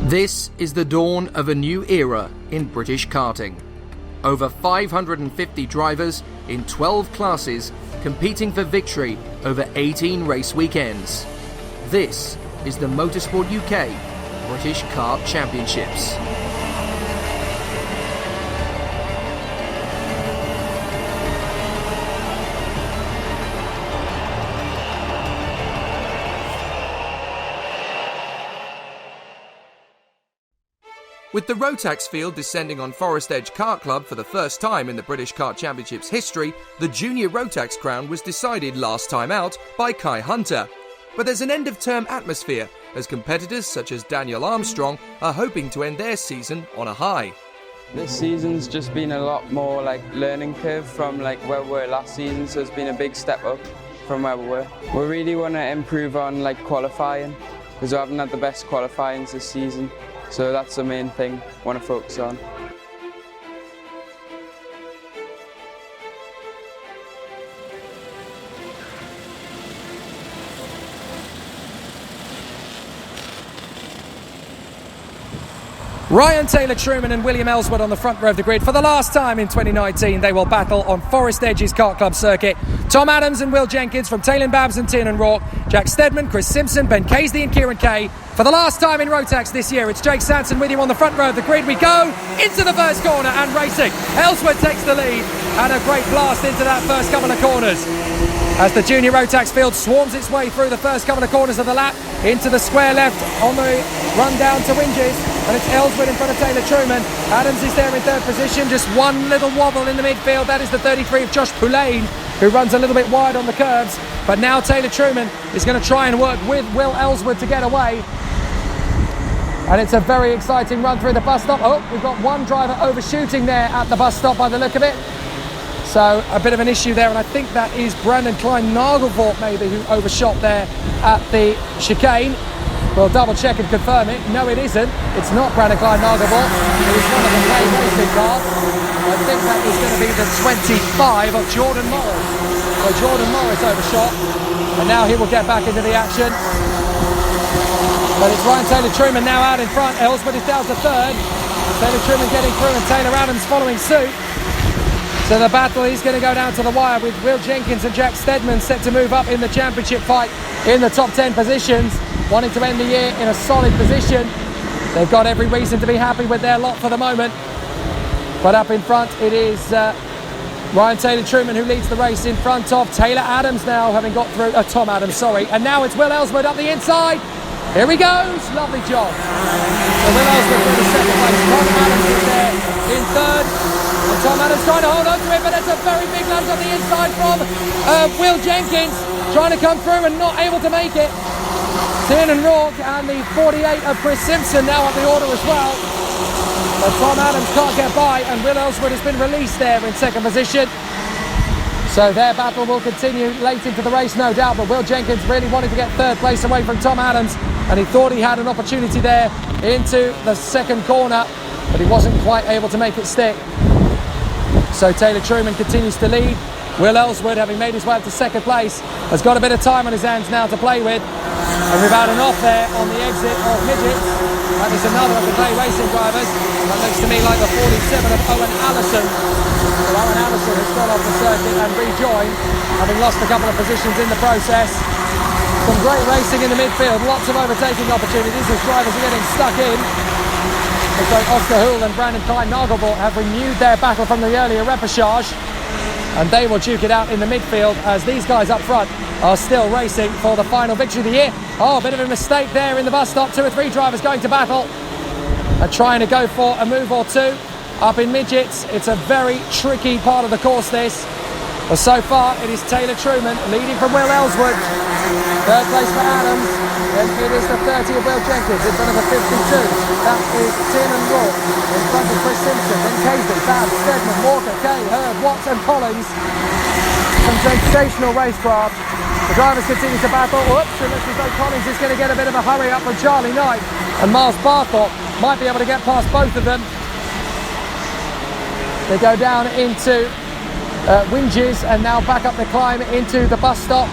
This is the dawn of a new era in British karting. Over 550 drivers in 12 classes competing for victory over 18 race weekends. This is the Motorsport UK British Kart Championships. With the Rotax field descending on Forest Edge Kart Club for the first time in the British Kart Championships history, the junior Rotax crown was decided last time out by Kai Hunter. But there's an end-of-term atmosphere as competitors such as Daniel Armstrong are hoping to end their season on a high. This season's just been a lot more learning curve from where we were last season, so it's been a big step up from where we were. We really want to improve on qualifying, because we haven't had the best qualifying this season. So that's the main thing I want to focus on. Ryan Taylor-Truman and William Ellsworth on the front row of the grid. For the last time in 2019, they will battle on Forest Edge's Kart Club circuit. Tom Adams and Will Jenkins from Taylor Babs and Tiernan Rourke. Jack Steadman, Chris Simpson, Ben Casey and Kieran Kay. For the last time in Rotax this year, it's Jake Sanson with you on the front row of the grid. We go into the first corner and racing. Ellsworth takes the lead and a great blast into that first couple of corners. As the junior Rotax field swarms its way through the first couple of corners of the lap, into the square left on the run down to Winges, and it's Ellsworth in front of Taylor-Truman. Adams is there in third position, just one little wobble in the midfield. That is the 33 of Josh Poulain, who runs a little bit wide on the curbs. But now Taylor-Truman is going to try and work with Will Ellsworth to get away. And it's a very exciting run through the bus stop. Oh, we've got one driver overshooting there at the bus stop by the look of it. So a bit of an issue there, and I think that is Brandon Klein-Nagelvoort maybe who overshot there at the chicane. We'll double check and confirm it. No, it isn't. It's not Brandon Klein-Nagelvoort. It was one of the main racing cars. I think that is going to be the 25 of Jordan Morris. So Jordan Morris overshot, and now he will get back into the action. But it's Ryan Taylor-Truman now out in front. Ellsworth is down to third. Taylor-Truman getting through and Taylor Adams following suit. So the battle is going to go down to the wire with Will Jenkins and Jack Steadman set to move up in the championship fight in the top 10 positions, wanting to end the year in a solid position. They've got every reason to be happy with their lot for the moment. But up in front it is Ryan Taylor-Truman who leads the race in front of Taylor Adams now, having got through, Tom Adams, sorry. And now it's Will Ellsworth up the inside. Here he goes, lovely job. So Will Ellsworth in the second place, Tom Adams is there in third. And Tom Adams trying to hold on to it, but it's a very big lunge on the inside from Will Jenkins, trying to come through and not able to make it. Tiernan Rourke and the 48 of Chris Simpson now at the order as well. But Tom Adams can't get by, and Will Ellsworth has been released there in second position. So their battle will continue late into the race, no doubt, but Will Jenkins really wanted to get third place away from Tom Adams, and he thought he had an opportunity there into the second corner, but he wasn't quite able to make it stick. So Taylor-Truman continues to lead. Will Ellsworth, having made his way up to second place, has got a bit of time on his hands now to play with. And we've had an off there on the exit of Midgets. That is another of the Clay Racing drivers. That looks to me like the 47 of Owen Allison. So Owen Allison has got off the circuit and rejoined, having lost a couple of positions in the process. Some great racing in the midfield, lots of overtaking opportunities as drivers are getting stuck in. Looks like Oscar Houle and Brandon Klein-Nagelvoort have renewed their battle from the earlier repechage, and they will duke it out in the midfield as these guys up front are still racing for the final victory of the year. Oh, a bit of a mistake there in the bus stop. 2 or 3 drivers going to battle and trying to go for a move or two up in Midgets. It's a very tricky part of the course, this. But so far it is Taylor-Truman leading from Will Ellsworth. Third place for Adams. And it is the 30 of Will Jenkins in front of the 52. That is Tiernan Rourke in front of Chris Simpson. Then Casey, Babs, Steadman, Walker, Kay, Hurd, Watts and Collins. Some sensational racecraft. The drivers continue to battle. Oops, it looks as though Collins is going to get a bit of a hurry up from Charlie Knight. And Miles Barthorpe might be able to get past both of them. They go down into Winges and now back up the climb into the bus stop.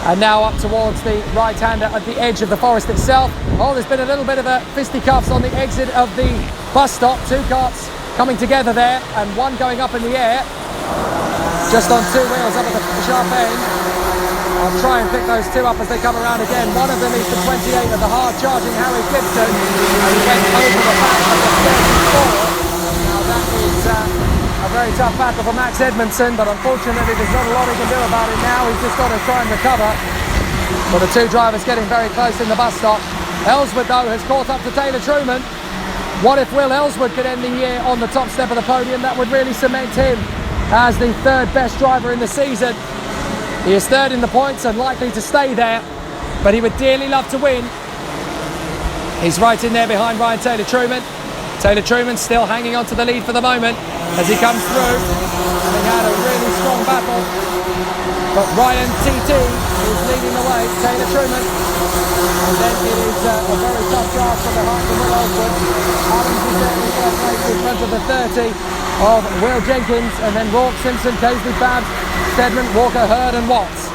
And now up towards the right-hander at the edge of the forest itself. Oh, there's been a little bit of a fisticuffs on the exit of the bus stop. Two carts coming together there, and one going up in the air, just on two wheels up at the sharp end. I'll try and pick those two up as they come around again. One of them is the 28 of the hard-charging Harry Gibson, and he went over the back of the 34. Now that is a very tough battle for Max Edmondson, but unfortunately there's not a lot he can do about it now. He's just got to try and recover. But the two drivers getting very close in the bus stop. Ellswood, though, has caught up to Taylor Truman. What if Will Ellswood could end the year on the top step of the podium? That would really cement him as the third best driver in the season. He is third in the points and likely to stay there, but he would dearly love to win. He's right in there behind Ryan Taylor Truman. Taylor Truman still hanging on to the lead for the moment as he comes through, having had a really strong battle. But Ryan TT is leading the way, Taylor Truman. And then it is a very tough charge from behind the Will Ellswood. Adams is there in third place in front of the 30 of Will Jenkins, and then Rourke, Simpson, Casey, Babs, Stedman, Walker, Hurd and Watts.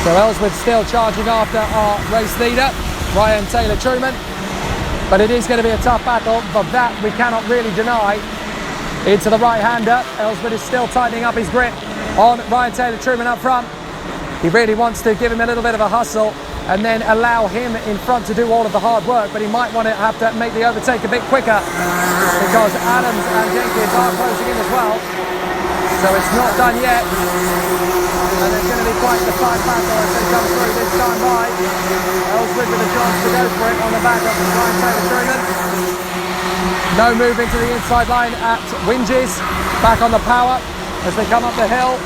So Ellswood still charging after our race leader, Ryan Taylor Truman. But it is going to be a tough battle, but that we cannot really deny. Into the right-hander, Ellswood is still tightening up his grip on Ryan Taylor Truman up front. He really wants to give him a little bit of a hustle and then allow him in front to do all of the hard work, but he might want to have to make the overtake a bit quicker because Adams and Jenkins are closing in as well. So it's not done yet, and it's going to be quite the fight battle as they come through this time by. Ellswood with a chance to go for it on the back of Ryan Taylor Truman. No move into the inside line at Winges, back on the power as they come up the hill,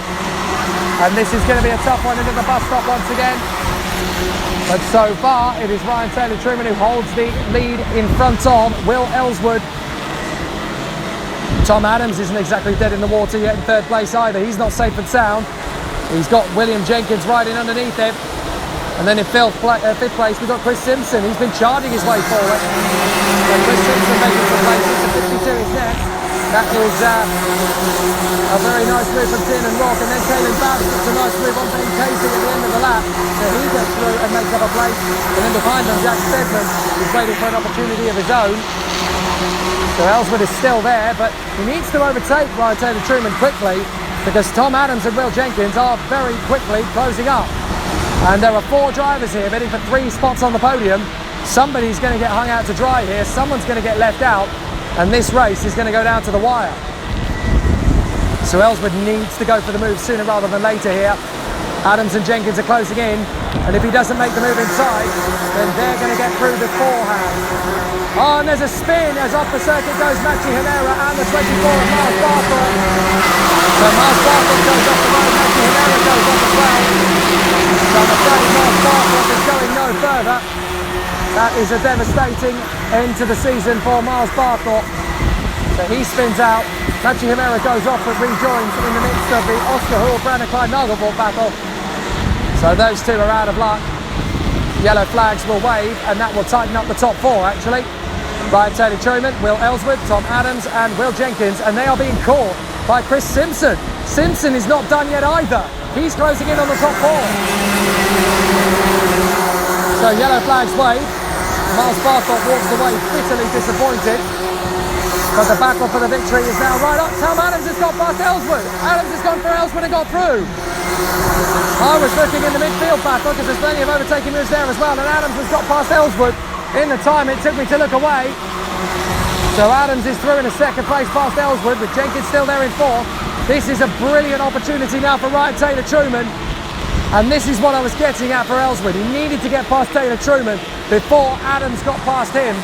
and this is going to be a tough one into the bus stop once again. But so far it is Ryan Taylor Truman who holds the lead in front of Will Ellswood. Tom Adams isn't exactly dead in the water yet in third place either. He's not safe and sound. He's got William Jenkins riding underneath him. And then in fifth place we've got Chris Simpson. He's been charging his way forward. And Chris Simpson making some places. The 52 is next. That is a very nice move from Tin and Rock. And then Caelan Babs gets a nice move on Ben Casey at the end of the lap. So he gets through and makes up a place. And then behind them, Jack Stedman is waiting for an opportunity of his own. So Ellswood is still there, but he needs to overtake Ryan Taylor Truman quickly because Tom Adams and Will Jenkins are very quickly closing up. And there are four drivers here bidding for 3 spots on the podium. Somebody's going to get hung out to dry here. Someone's going to get left out. And this race is going to go down to the wire. So Ellswood needs to go for the move sooner rather than later here. Adams and Jenkins are closing in. And if he doesn't make the move inside, then they're going to get through beforehand. Oh, and there's a spin as off the circuit goes Machi Herrera and the 24 of Miles Barthel. So Miles Barthel goes off the road, Machi Herrera goes off as well. So I'm afraid Miles Barthel is going no further. That is a devastating end to the season for Miles Barthel. So he spins out. Machi Herrera goes off but rejoins in the midst of the Oscar Houle, Brandon Clyde Nagelvoort battle. So those two are out of luck. Yellow flags will wave and that will tighten up the top 4 actually. Ryan Taylor Truman, Will Ellswood, Tom Adams and Will Jenkins, and they are being caught by Chris Simpson. Simpson is not done yet either. He's closing in on the top 4. So yellow flags wave. Miles Barthel walks away bitterly disappointed. But the battle for the victory is now right up. Tom Adams has got past Ellswood. Adams has gone for Ellswood and got through. I was looking in the midfield battle because there's plenty of overtaking moves there as well, and Adams has got past Ellswood in the time it took me to look away. So Adams is through in a second place past Ellswood, with Jenkins still there in 4th. This is a brilliant opportunity now for Ryan Taylor Truman, and this is what I was getting at for Ellswood. He needed to get past Taylor Truman before Adams got past him.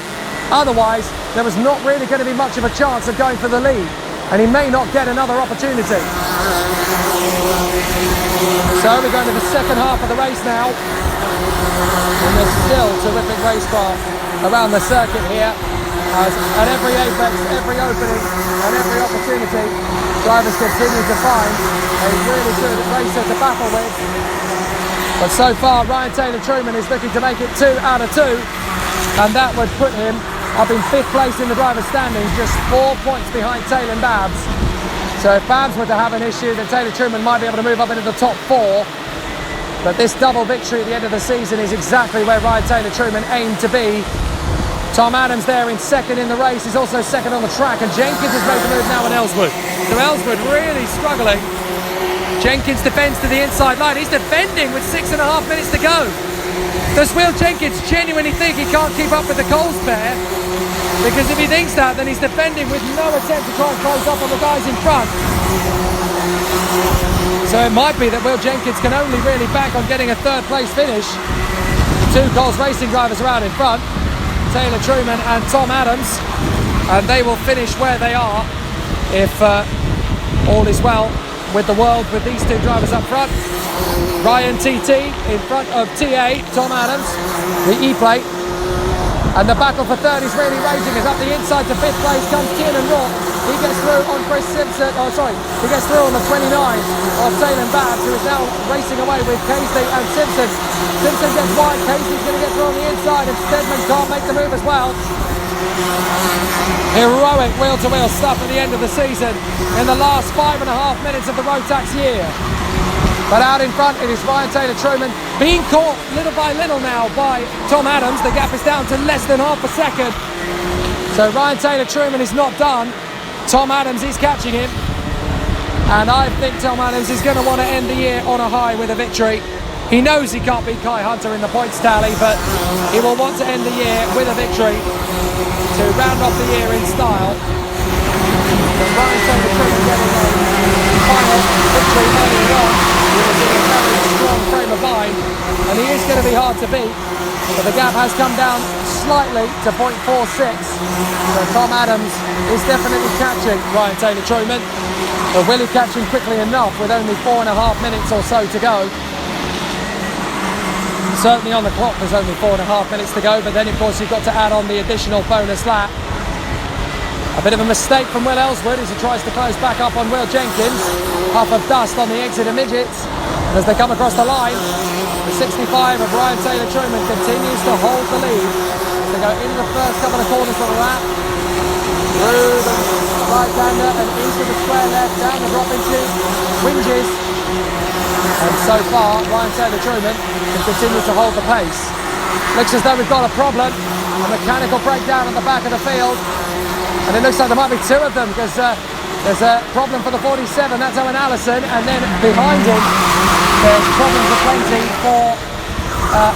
Otherwise, there was not really going to be much of a chance of going for the lead, and he may not get another opportunity. So we're going to the second half of the race now, and there's still terrific racecraft around the circuit here, as at every apex, every opening and every opportunity, drivers continue to find a really good racer to battle with. But so far, Ryan Taylor Truman is looking to make it 2 out of 2, and that would put him up in 5th place in the driver's standings, just 4 points behind Taylor Babs. So if Babs were to have an issue, then Taylor Truman might be able to move up into the top 4. But this double victory at the end of the season is exactly where Ryan Taylor-Trueman aimed to be. Tom Adams there in second in the race. He's also second on the track, and Jenkins has made the move now on Ellswood. So Ellswood really struggling. Jenkins defends to the inside line. He's defending with 6.5 minutes to go. Does Will Jenkins genuinely think he can't keep up with the Coles pair? Because if he thinks that, then he's defending with no attempt to try and close up on the guys in front. So it might be that Will Jenkins can only really bank on getting a third place finish. Two Coles Racing drivers are out in front, Taylor-Trueman and Tom Adams, and they will finish where they are if all is well with the world, with these two drivers up front. Ryan TT in front of TA, Tom Adams, the E-plate. And the battle for third is really raging as up the inside to fifth place comes Kieran Rourke. He gets through on Chris Simpson, he gets through on the 29 of Taylor Babbs, who is now racing away with Casey and Simpson. Simpson gets wide, Casey's going to get through on the inside, and Stedman can't make the move as well. Heroic wheel-to-wheel stuff at the end of the season in the last 5.5 minutes of the Rotax year. But out in front, it is Ryan Taylor-Trueman being caught little by little now by Tom Adams. The gap is down to less than half a second. So Ryan Taylor-Trueman is not done. Tom Adams is catching him. And I think Tom Adams is going to want to end the year on a high with a victory. He knows he can't beat Kai Hunter in the points tally, but he will want to end the year with a victory to round off the year in style. But Ryan Taylor-Trueman getting a final victory early on. He was in a very strong frame of mind, and he is going to be hard to beat, but the gap has come down slightly to 0.46, so Tom Adams is definitely catching Ryan Taylor-Trueman, but will he catch him quickly enough with only 4.5 minutes or so to go? Certainly on the clock there's only 4.5 minutes to go, but then of course you've got to add on the additional bonus lap. A bit of a mistake from Will Ellswood as he tries to close back up on Will Jenkins. Puff of dust on the exit of midgets. And as they come across the line, the 65 of Ryan Taylor-Trueman continues to hold the lead as they go into the first couple of corners of the lap. Through the right-hander and into the square left, down the drop into Winges. And so far, Ryan Taylor-Trueman can continue to hold the pace. Looks as though we've got a problem. A mechanical breakdown at the back of the field. And it looks like there might be two of them because there's a problem for the 47, that's Owen Allison, and then behind him there's problems aplenty for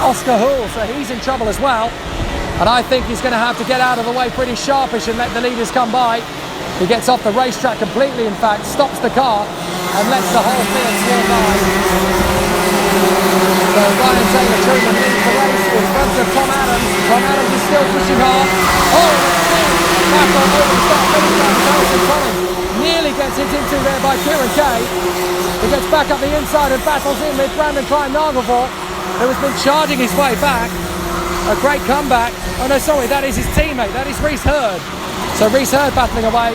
Oscar Hull, so he's in trouble as well. And I think he's going to have to get out of the way pretty sharpish and let the leaders come by. He gets off the racetrack completely, in fact, stops the car and lets the whole field swarm by. So Ryan Taylor-Trueman leads the race in front of Tom Adams. Tom Adams is still pushing hard. Battle over the start finish line. Harrison Collins nearly gets hit into there by Kieran Kay. He gets back up the inside and battles in with Brandon Klein-Nagelvoort, who has been charging his way back. A great comeback. Oh no, sorry, that is his teammate. That is Reese Hurd. So Reese Hurd battling away.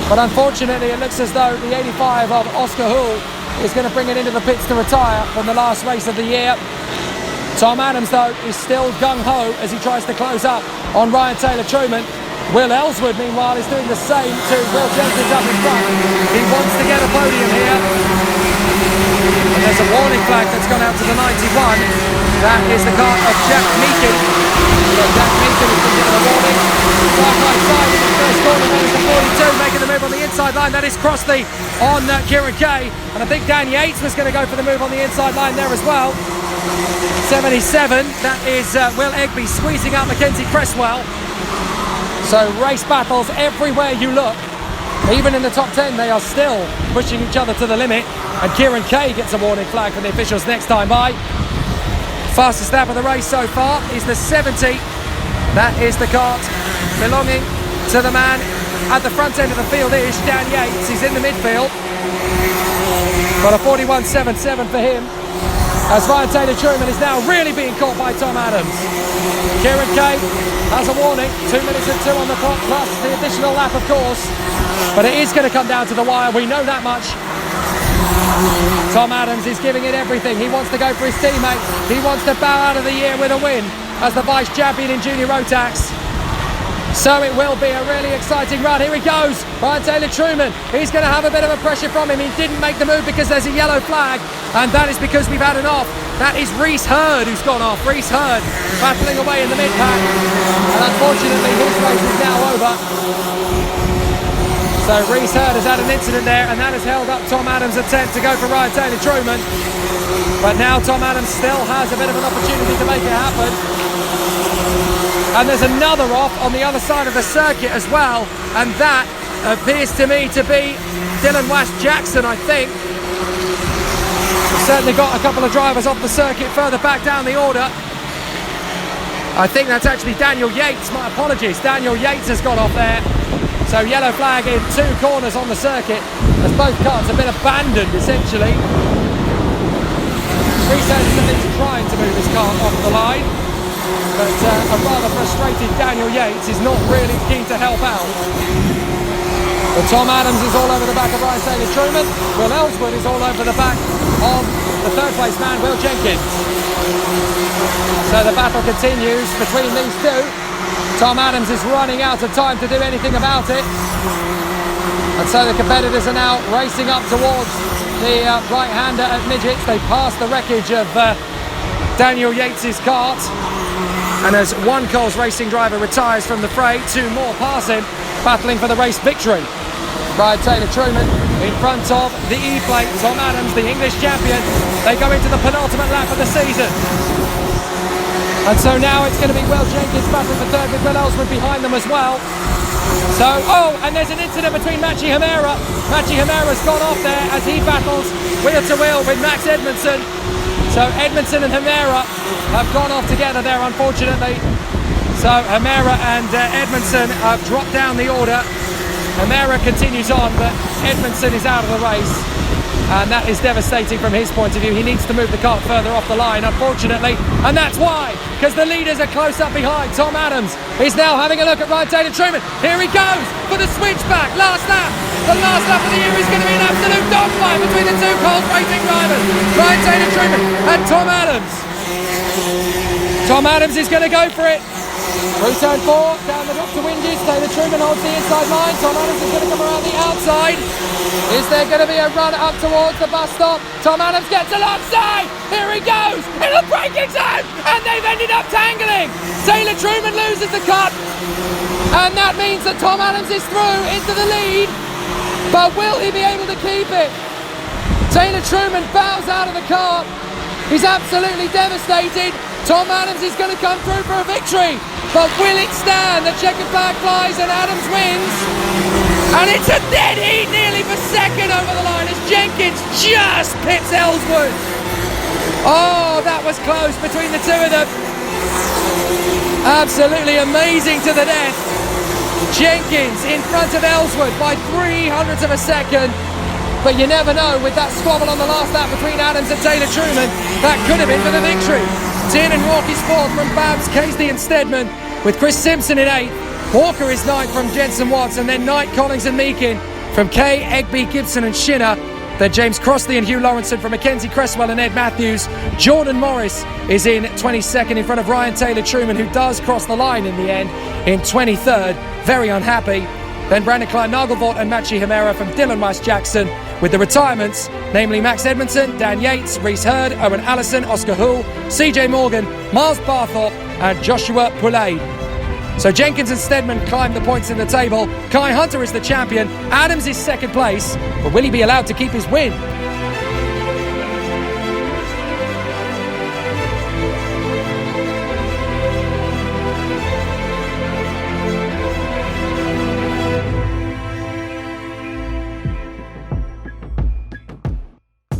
But unfortunately, it looks as though the 85 of Oscar Hull is going to bring it into the pits to retire from the last race of the year. Tom Adams, though, is still gung-ho as he tries to close up on Ryan Taylor-Trueman. Will Ellswood, meanwhile, is doing the same to Will Jenkins up in front. He wants to get a podium here. And there's a warning flag that's gone out to the 91. That is the car of Jack Meakin. So Jack Meakin has been given a warning. Side by side in the first corner, that is the 42, making the move on the inside line. That is Crossley on Kieran Kay. And I think Dan Yates was going to go for the move on the inside line there as well. 77, that is Will Egby squeezing out Mackenzie Cresswell. So race battles everywhere you look. Even in the top 10, they are still pushing each other to the limit. And Kieran Kay gets a warning flag from the officials next time by. Fastest lap of the race so far is the 70. That is the kart belonging to the man at the front end of the field-ish, Dan Yates. He's in the midfield. Got a 41.77 for him. As Ryan Taylor-Trueman is now really being caught by Tom Adams. Kieran Kay has a warning, 2 minutes and 2 on the clock, plus the additional lap, of course. But it is going to come down to the wire, we know that much. Tom Adams is giving it everything. He wants to go for his teammate. He wants to bow out of the year with a win as the vice champion in Junior Rotax. So it will be a really exciting run. Here he goes, Ryan Taylor-Trueman. He's going to have a bit of a pressure from him. He didn't make the move because there's a yellow flag, and that is because we've had an off. That is Reese Hurd who's gone off. Reese Hurd battling away in the mid-pack, and unfortunately his race is now over. So Reese Hurd has had an incident there, and that has held up Tom Adams' attempt to go for Ryan Taylor-Trueman. But now Tom Adams still has a bit of an opportunity to make it happen. And there's another off on the other side of the circuit as well, and that appears to me to be Dylan West-Jackson, I think. We've certainly got a couple of drivers off the circuit further back down the order. I think that's actually Daniel Yates. My apologies, Daniel Yates has gone off there. So yellow flag in 2 corners on the circuit as both cars have been abandoned essentially. Reese Hurd is at least trying to move his car off the line, but a rather frustrated Daniel Yates is not really keen to help out. But Tom Adams is all over the back of Ryan Taylor-Trueman. Will Ellswood is all over the back of the third place man, Will Jenkins. So the battle continues between these two. Tom Adams is running out of time to do anything about it. And so the competitors are now racing up towards the right-hander at midgets. They pass the wreckage of Daniel Yates' kart. And as one Coles Racing driver retires from the fray, 2 more pass him, battling for the race victory. Ryan Taylor-Trueman in front of the E-plate, Tom Adams, the English champion. They go into the penultimate lap of the season. And so now it's going to be Will Jenkins battling for third with Will Ellswood behind them as well. So, and there's an incident between Machi Himera. Machi Himera's gone off there as he battles wheel to wheel with Max Edmondson. So Edmondson and Himera have gone off together there, unfortunately. So Himera and Edmondson have dropped down the order. Himera continues on, but Edmondson is out of the race. And that is devastating from his point of view. He needs to move the kart further off the line, unfortunately. And that's why, because the leaders are close up behind. Tom Adams is now having a look at Ryan Taylor-Trueman. Here he goes for the switchback. Last lap. The last lap of the year is going to be an absolute dogfight between the 2 Coles Racing drivers, Ryan Taylor-Trueman and Tom Adams. Tom Adams is going to go for it. Through turn 4, down the drop to Winges. Taylor-Trueman holds the inside line. Tom Adams is going to come around the outside. Is there going to be a run up towards the bus stop? Tom Adams gets alongside. Here he goes in the braking zone, and they've ended up tangling. Taylor-Trueman loses the cut, and that means that Tom Adams is through into the lead. But will he be able to keep it? Taylor-Trueman bows out of the car. He's absolutely devastated. Tom Adams is going to come through for a victory. But will it stand? The checkered flag flies and Adams wins. And it's a dead heat nearly for second over the line as Jenkins just pits Ellswood. Oh, that was close between the 2 of them. Absolutely amazing to the death. Jenkins in front of Ellswood by 300ths of a second. But you never know, with that squabble on the last lap between Adams and Taylor-Trueman, that could have been for the victory. Tin and Rourke's 4th from Babs, Casey and Stedman, with Chris Simpson in 8th. Walker is 9th from Jensen Watts, and then Knight, Collins and Meakin from Kay, Egby, Gibson and Shinner. Then James Crossley and Hugh Lawrenson from Mackenzie Cresswell and Ed Matthews. Jordan Morris is in 22nd in front of Ryan Taylor-Trueman, who does cross the line in the end in 23rd. Very unhappy. Then Brandon Klein-Nagelvoort and Machi Himera from Dylan West-Jackson, with the retirements, namely Max Edmondson, Dan Yates, Reese Hurd, Owen Allison, Oscar Hull, CJ Morgan, Miles Barthorpe and Joshua Poulet. So Jenkins and Stedman climb the points in the table. Kai Hunter is the champion. Adams is 2nd place, but will he be allowed to keep his win?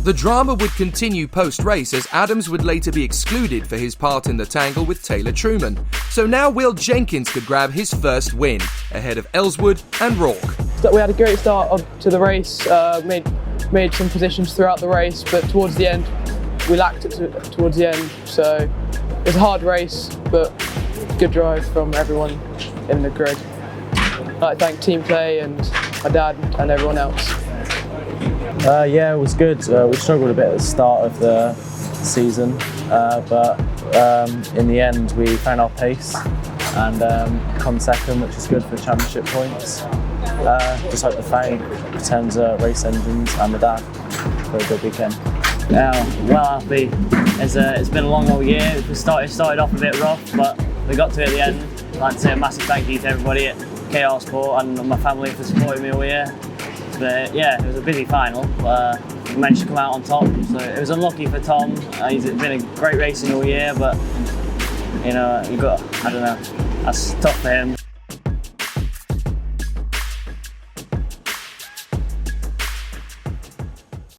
The drama would continue post-race as Adams would later be excluded for his part in the tangle with Taylor-Trueman. So now Will Jenkins could grab his first win, ahead of Ellswood and Rourke. We had a great start to the race, made some positions throughout the race, but towards the end, we lacked it towards the end. So it was a hard race, but good drive from everyone in the grid. I'd like to thank Team Play and my dad and everyone else. Yeah, it was good. We struggled a bit at the start of the season, but in the end we found our pace and come second, which is good for championship points. Just hope the Fang returns race engines and the dad for a good weekend. Well happy. It's been a long old year. It started off a bit rough, but we got to it at the end. I'd like to say a massive thank you to everybody at KR Sport and my family for supporting me all year. But yeah, it was a busy final, but we managed to come out on top. So it was unlucky for Tom. He's been a great racing all year, but you know, I don't know, that's tough for him.